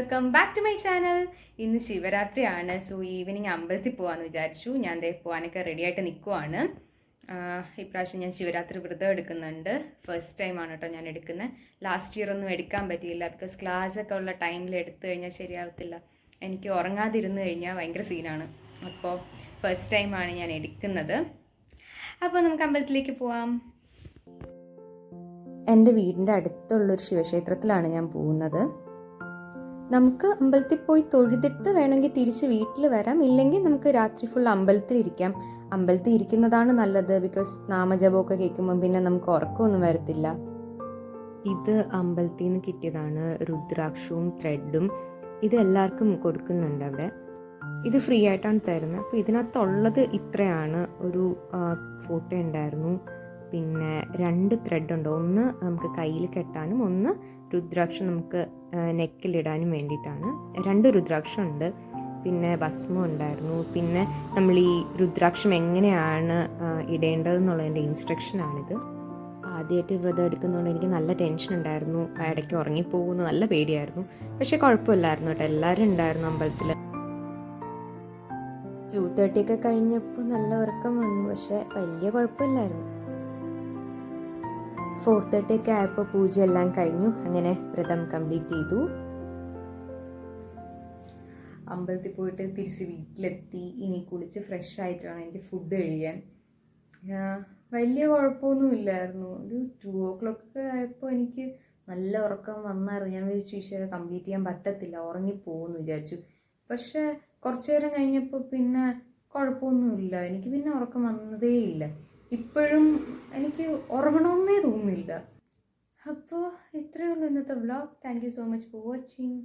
Welcome back to my channel. ഇന്ന് ശിവരാത്രിയാണ്. So evening അമ്പലത്തിൽ പോകാമെന്ന് വിചാരിച്ചു. ഞാൻ ദേ പോകാനൊക്കെ റെഡിയായിട്ട് നിൽക്കുവാണ്. ഇപ്രാവശ്യം ഞാൻ ശിവരാത്രി വ്രതം എടുക്കുന്നുണ്ട്. ഫസ്റ്റ് ടൈമാണ് കേട്ടോ ഞാൻ എടുക്കുന്നത്. ലാസ്റ്റ് ഇയർ ഒന്നും എടുക്കാൻ പറ്റിയില്ല. ബിക്കോസ് ക്ലാസ്സൊക്കെ ഉള്ള ടൈമിൽ എടുത്തു കഴിഞ്ഞാൽ ശരിയാവത്തില്ല. എനിക്ക് ഉറങ്ങാതിരുന്ന് കഴിഞ്ഞാൽ ഭയങ്കര സീനാണ്. അപ്പോൾ ഫസ്റ്റ് ടൈമാണ് ഞാൻ എടുക്കുന്നത്. അപ്പോൾ നമുക്ക് അമ്പലത്തിലേക്ക് പോവാം. എൻ്റെ വീടിൻ്റെ അടുത്തുള്ളൊരു ശിവക്ഷേത്രത്തിലാണ് ഞാൻ പോകുന്നത്. നമുക്ക് അമ്പലത്തിൽ പോയി തൊഴുതിട്ട് വേണമെങ്കിൽ തിരിച്ച് വീട്ടിൽ വരാം. ഇല്ലെങ്കിൽ നമുക്ക് രാത്രി ഫുൾ അമ്പലത്തിൽ ഇരിക്കാം. അമ്പലത്തിൽ ഇരിക്കുന്നതാണ് നല്ലത്. ബിക്കോസ് നാമജപമൊക്കെ കേൾക്കുമ്പോൾ പിന്നെ നമുക്ക് ഉറക്കമൊന്നും വരത്തില്ല. ഇത് അമ്പലത്തിൽ നിന്ന് കിട്ടിയതാണ്. രുദ്രാക്ഷവും ത്രെഡും ഇത് എല്ലാവർക്കും കൊടുക്കുന്നുണ്ട് അവിടെ. ഇത് ഫ്രീ ആയിട്ടാണ് തരുന്നത്. അപ്പോൾ ഇതിനകത്തുള്ളത് ഇത്രയാണ്. ഒരു ഫോട്ടോ ഉണ്ടായിരുന്നു, പിന്നെ 2 ത്രെഡ് ഉണ്ട്. ഒന്ന് നമുക്ക് കയ്യിൽ കെട്ടാനും ഒന്ന് രുദ്രാക്ഷം നമുക്ക് നെക്കിലിടാനും വേണ്ടിയിട്ടാണ്. 2 രുദ്രാക്ഷം ഉണ്ട്. പിന്നെ ഭസ്മം ഉണ്ടായിരുന്നു. പിന്നെ നമ്മൾ ഈ രുദ്രാക്ഷം എങ്ങനെയാണ് ഇടേണ്ടതെന്നുള്ളതിൻ്റെ ഇൻസ്ട്രക്ഷനാണിത്. ആദ്യമായിട്ട് വ്രതം എടുക്കുന്നതുകൊണ്ട് എനിക്ക് നല്ല ടെൻഷൻ ഉണ്ടായിരുന്നു. ഇടയ്ക്ക് ഉറങ്ങിപ്പോകുന്നു, നല്ല പേടിയായിരുന്നു. പക്ഷേ കുഴപ്പമില്ലായിരുന്നു കേട്ടോ. എല്ലാവരും ഉണ്ടായിരുന്നു അമ്പലത്തിൽ. 2:30 ഒക്കെ കഴിഞ്ഞപ്പോൾ നല്ല ഉറക്കം വന്നു. പക്ഷേ വലിയ കുഴപ്പമില്ലായിരുന്നു. 4:30 ഒക്കെ ആയപ്പോൾ പൂജയെല്ലാം കഴിഞ്ഞു. അങ്ങനെ വ്രതം കംപ്ലീറ്റ് ചെയ്തു. അമ്പലത്തിൽ പോയിട്ട് തിരിച്ച് വീട്ടിലെത്തി. ഇനി കുളിച്ച് ഫ്രഷ് ആയിട്ടാണ് എനിക്ക് ഫുഡ് കഴിയാൻ. വലിയ കുഴപ്പമൊന്നുമില്ലായിരുന്നു. ഒരു 2 o'clock ആയപ്പോൾ എനിക്ക് നല്ല ഉറക്കം വന്നായിരുന്നു. ഞാൻ വിചാരിച്ചു ഈശ്വര കംപ്ലീറ്റ് ചെയ്യാൻ പറ്റത്തില്ല, ഉറങ്ങിപ്പോകുമെന്ന് വിചാരിച്ചു. പക്ഷേ കുറച്ച് നേരം കഴിഞ്ഞപ്പോൾ പിന്നെ കുഴപ്പമൊന്നുമില്ല. എനിക്ക് പിന്നെ ഉറക്കം വന്നതേയില്ല. ഇപ്പോഴും എനിക്ക് ഉറങ്ങണമെന്നേ തോന്നുന്നില്ല. അപ്പോൾ ഇത്രയേ ഉള്ളൂ ഇന്നത്തെ vlog. Thank you so much for watching.